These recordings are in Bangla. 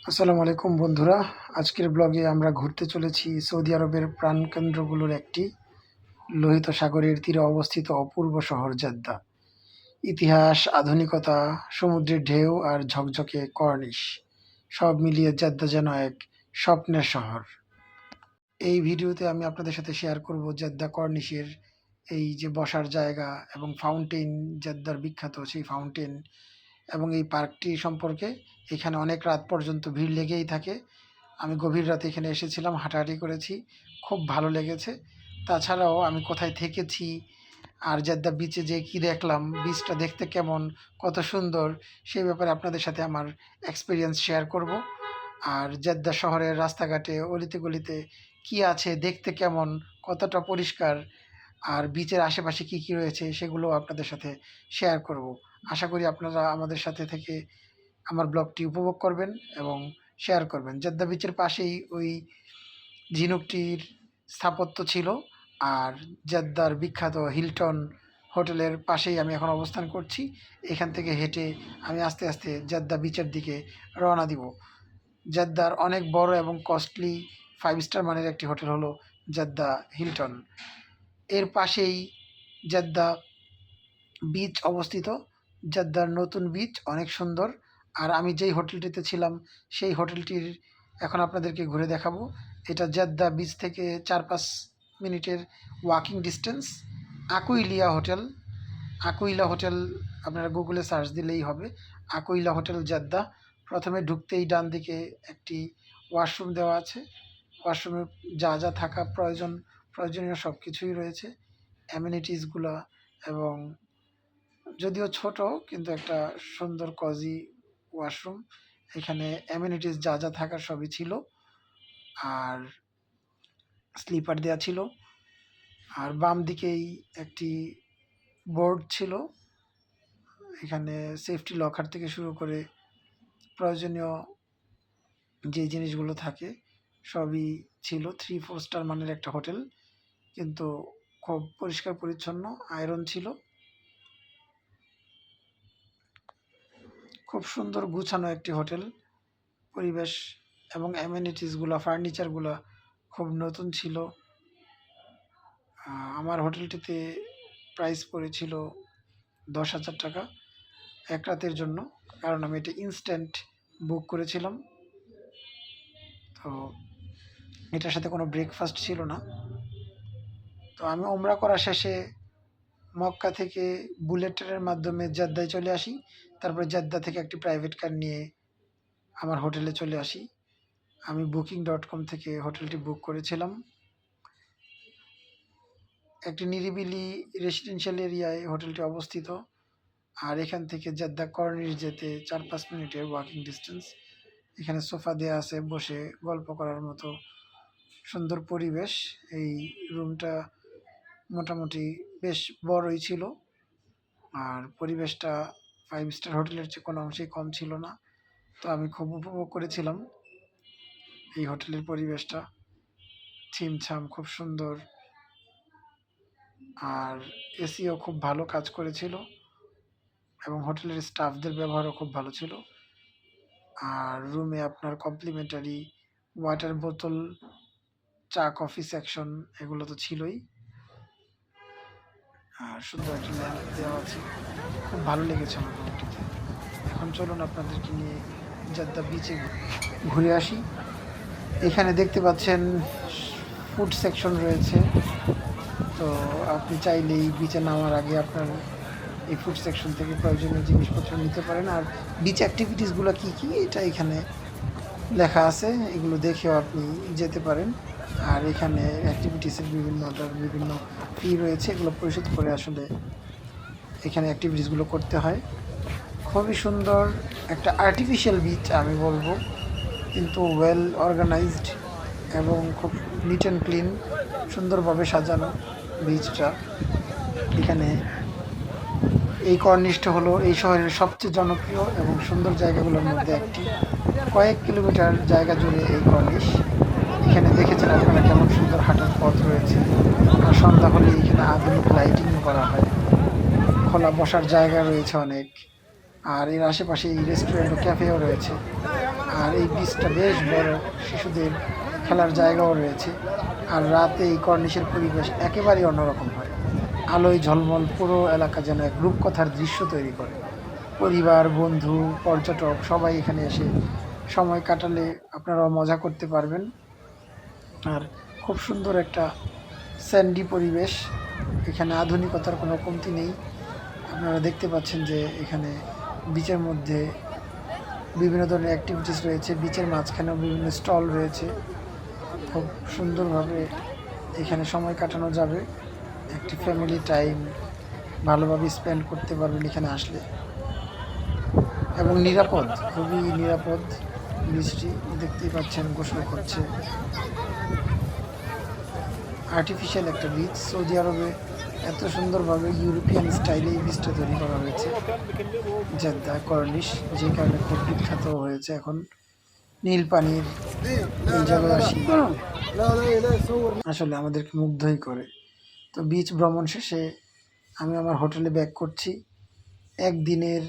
আসসালামু আলাইকুম বন্ধুরা। আজকের ব্লগে আমরা ঘুরতে চলেছি সৌদি আরবের প্রাণকেন্দ্রগুলোর একটি, লোহিত সাগরের তীরে অবস্থিত অপূর্ব শহর জেদ্দা। ইতিহাস, আধুনিকতা, সমুদ্রের ঢেউ আর ঝকঝকে কর্নিশ, সব মিলিয়ে জেদ্দা যেন এক স্বপ্নের শহর। এই ভিডিওতে আমি আপনাদের সাথে শেয়ার করব জেদ্দা কর্নিশের এই যে বসার জায়গা এবং ফাউন্টেন, জেদ্দার বিখ্যাত সেই ফাউন্টেন এবং এই পার্কটি সম্পর্কে। এখানে অনেক রাত পর্যন্ত ভিড় লেগেই থাকে। আমি গভীর রাতে এখানে এসেছিলাম, হাঁটাহাঁটি করেছি, খুব ভালো লেগেছে। তাছাড়াও আমি কোথায় থেকেছি আর জেদ্দা বিচে যেয়ে কী দেখলাম, বিচটা দেখতে কেমন, কত সুন্দর, সেই ব্যাপারে আপনাদের সাথে আমার এক্সপিরিয়েন্স শেয়ার করব। আর জেদ্দা শহরের রাস্তাঘাটে, অলিতে গলিতে কী আছে, দেখতে কেমন, কতটা পরিষ্কার, আর বিচের আশেপাশে কী কী রয়েছে সেগুলোও আপনাদের সাথে শেয়ার করব। আশা করি আপনারা আমাদের সাথে থেকে আমার ব্লগটি উপভোগ করবেন এবং শেয়ার করবেন। জেদ্দা বিচের পাশেই ওই ঝিনুকটির স্থাপত্য ছিল। আর জেদ্দার বিখ্যাত হিলটন হোটেলের পাশেই আমি এখন অবস্থান করছি। এখান থেকে হেঁটে আমি আস্তে আস্তে জেদ্দা বিচের দিকে রওনা দিব। জেদ্দার অনেক বড় এবং কস্টলি 5 স্টার মানের একটি হোটেল হলো জেদ্দা হিলটন। এর পাশেই জেদ্দা বিচ অবস্থিত। জেদ্দার নতুন বিচ অনেক সুন্দর। আর আমি যেই হোটেলটিতে ছিলাম সেই হোটেলটির এখন আপনাদেরকে ঘুরে দেখাবো। এটা জেদ্দা বিচ থেকে 4-5 মিনিটের walking distance. Aquilia hotel, Aquila hotel আপনারা গুগলে সার্চ দিলেই হবে। Aquila hotel Jeddah. প্রথমে ঢুকতেই ডান দিকে একটি ওয়াশরুম দেওয়া আছে। ওয়াশরুমে যা যা থাকা প্রয়োজনীয় সব কিছুই রয়েছে, অ্যামেনিটিসগুলো। এবং যদিও ছোট, কিন্তু একটা সুন্দর কজি ওয়াশরুম। এখানে অ্যামেনিটিস যা যা থাকার সবই ছিল। আর স্লিপার দেওয়া ছিল। আর বাম দিকেই একটি বোর্ড ছিল। এখানে সেফটি লকার থেকে শুরু করে প্রয়োজনীয় যে জিনিসগুলো থাকে সবই ছিল। 3-4 স্টার মানের একটা হোটেল, কিন্তু খুব পরিষ্কার পরিচ্ছন্ন, আয়রন ছিল। খুব সুন্দর গুছানো একটি হোটেল। পরিবেশ এবং অ্যামেনিটিসগুলো, ফার্নিচারগুলো খুব নতুন ছিল। আমার হোটেলটিতে প্রাইস পড়েছিল 10,000 টাকা এক রাতের জন্য, কারণ আমি এটা ইনস্ট্যান্ট বুক করেছিলাম। তো এটার সাথে কোনো ব্রেকফাস্ট ছিল না। তো আমি ওমরা করা শেষে মক্কা থেকে বুলেট ট্রেনের মাধ্যমে জেদ্দায় চলে আসি। তারপরে জেদ্দা থেকে একটি প্রাইভেট কার নিয়ে আমার হোটেলে চলে আসি। আমি booking.com থেকে হোটেলটি বুক করেছিলাম। একটি নিরিবিলি রেসিডেন্সিয়াল এরিয়ায় হোটেলটি অবস্থিত। আর এখান থেকে জেদ্দা কর্নিশ যেতে 4-5 মিনিটের ওয়াকিং ডিস্টেন্স। এখানে সোফা দেওয়া আছে, বসে গল্প করার মতো সুন্দর পরিবেশ। এই রুমটা মোটামুটি বেশ বড়ই ছিল। আর পরিবেশটা 5 স্টার হোটেলের চেয়ে কোনো অংশেই কম ছিল না। তো আমি খুব উপভোগ করেছিলাম এই হোটেলের পরিবেশটা। ছিমছাম, খুব সুন্দর। আর এসিও খুব ভালো কাজ করেছিল এবং হোটেলের স্টাফদের ব্যবহারও খুব ভালো ছিল। আর রুমে আপনার কমপ্লিমেন্টারি ওয়াটার বোতল, চা কফি সেকশন এগুলো তো ছিলই। আর সুন্দর একটা ল্যাম্প দেওয়া আছে। খুব ভালো লেগেছে আমার রুমটিতে। এখন চলুন আপনাদেরকে নিয়ে জেদ্দা বিচে ঘুরে আসি। এখানে দেখতে পাচ্ছেন ফুড সেকশন রয়েছে। তো আপনি চাইলেই বিচে নামার আগে আপনার এই ফুড সেকশন থেকে প্রয়োজনীয় জিনিসপত্র নিতে পারেন। আর বিচ অ্যাক্টিভিটিসগুলো কী কী এটা এখানে লেখা আছে, এগুলো দেখেও আপনি যেতে পারেন। আর এখানে অ্যাক্টিভিটিসের বিভিন্ন ফি রয়েছে, এগুলো পরিশোধ করে আসলে এখানে অ্যাক্টিভিটিসগুলো করতে হয়। খুবই সুন্দর একটা আর্টিফিশিয়াল বিচ আমি বলবো, কিন্তু ওয়েল অর্গানাইজড এবং খুব নিট অ্যান্ড ক্লিন, সুন্দরভাবে সাজানো বিচটা। এখানে এই কর্নিশটা হলো এই শহরের সবচেয়ে জনপ্রিয় এবং সুন্দর জায়গাগুলোর মধ্যে একটি। কয়েক কিলোমিটার জায়গা জুড়ে এই কর্নিশ। এখানে দেখেছেন আপনারা কেমন সুন্দর হাঁটার পথ রয়েছে। আর সন্ধ্যা হলে এখানে আধুনিক লাইটিং করা হয়। খোলা বসার জায়গা রয়েছে অনেক। আর এর আশেপাশে এই রেস্টুরেন্ট ও ক্যাফেও রয়েছে। আর এই বিচটা বেশ বড়, শিশুদের খেলার জায়গাও রয়েছে। আর রাতে এই কর্নিশের পরিবেশ একেবারেই অন্যরকম হয়। আলোয় ঝলমল পুরো এলাকা যেন এক রূপকথার দৃশ্য তৈরি করে। পরিবার, বন্ধু, পর্যটক সবাই এখানে এসে সময় কাটালে আপনারাও মজা করতে পারবেন। আর খুব সুন্দর একটা স্যান্ডি পরিবেশ, এখানে আধুনিকতার কোনো কমতি নেই। আপনারা দেখতে পাচ্ছেন যে এখানে বিচের মধ্যে বিভিন্ন ধরনের অ্যাক্টিভিটিস রয়েছে, বিচের মাঝখানেও বিভিন্ন স্টল রয়েছে। খুব সুন্দরভাবে এখানে সময় কাটানো যাবে, একটি ফ্যামিলি টাইম ভালোভাবে স্পেন্ড করতে পারবেন এখানে আসলে। এবং নিরাপদ, খুবই নিরাপদ বীচটি, দেখতেই পাচ্ছেন গোসল করছে। আর্টিফিশিয়াল একটা বীচ, সৌদি আরবে এত সুন্দরভাবে ইউরোপিয়ান স্টাইলে এই বীচটা তৈরি করা হয়েছে জেদ্দা কর্নিশ, যে কারণে খুব বিখ্যাত হয়েছে এখন। নীল পানির এই জলরাশি আসলে আমাদেরকে মুগ্ধই করে। তো বিচ ভ্রমণ শেষে আমি আমার হোটেলে ব্যাক করছি। একদিনের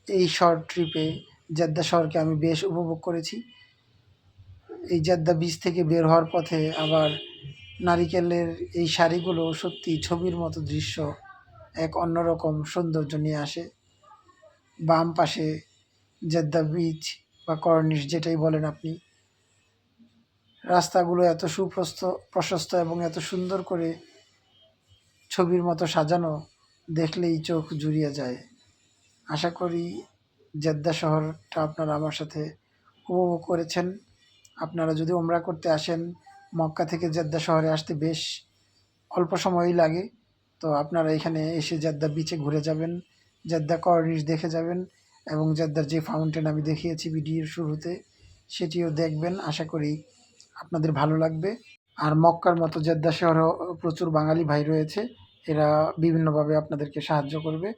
এই শর্ট ট্রিপে জেদ্দা শহরকে আমি বেশ উপভোগ করেছি। এই জেদ্দা বিচ থেকে বের হওয়ার পথে আবার নারিকেলের এই শাড়িগুলো সত্যি ছবির মতো দৃশ্য, এক অন্যরকম সৌন্দর্য নিয়ে আসে। বাম পাশে জেদ্দা বিচ বা কর্নিশ যেটাই বলেন আপনি, রাস্তাগুলো এত প্রশস্ত এবং এত সুন্দর করে ছবির মতো সাজানো, দেখলেই চোখ জুড়িয়ে যায়। আশা করি জেদ্দা শহরটা আপনারা আমার সাথে উপভোগ করেছেন। আপনারা যদি ওমরা করতে আসেন, মক্কা থেকে জেদ্দা শহরে আসতে বেশ অল্প সময়ই লাগে। তো আপনারা এখানে এসে জেদ্দা বিচে ঘুরে যাবেন, জেদ্দা কর্নিশ দেখে যাবেন এবং জেদ্দার যে ফাউন্টেন আমি দেখিয়েছি ভিডিওর শুরুতে সেটিও দেখবেন। আশা করি আপনাদের ভালো লাগবে। আর মক্কার মতো জেদ্দা শহরেও প্রচুর বাঙালি ভাই রয়েছে, এরা বিভিন্নভাবে আপনাদেরকে সাহায্য করবে।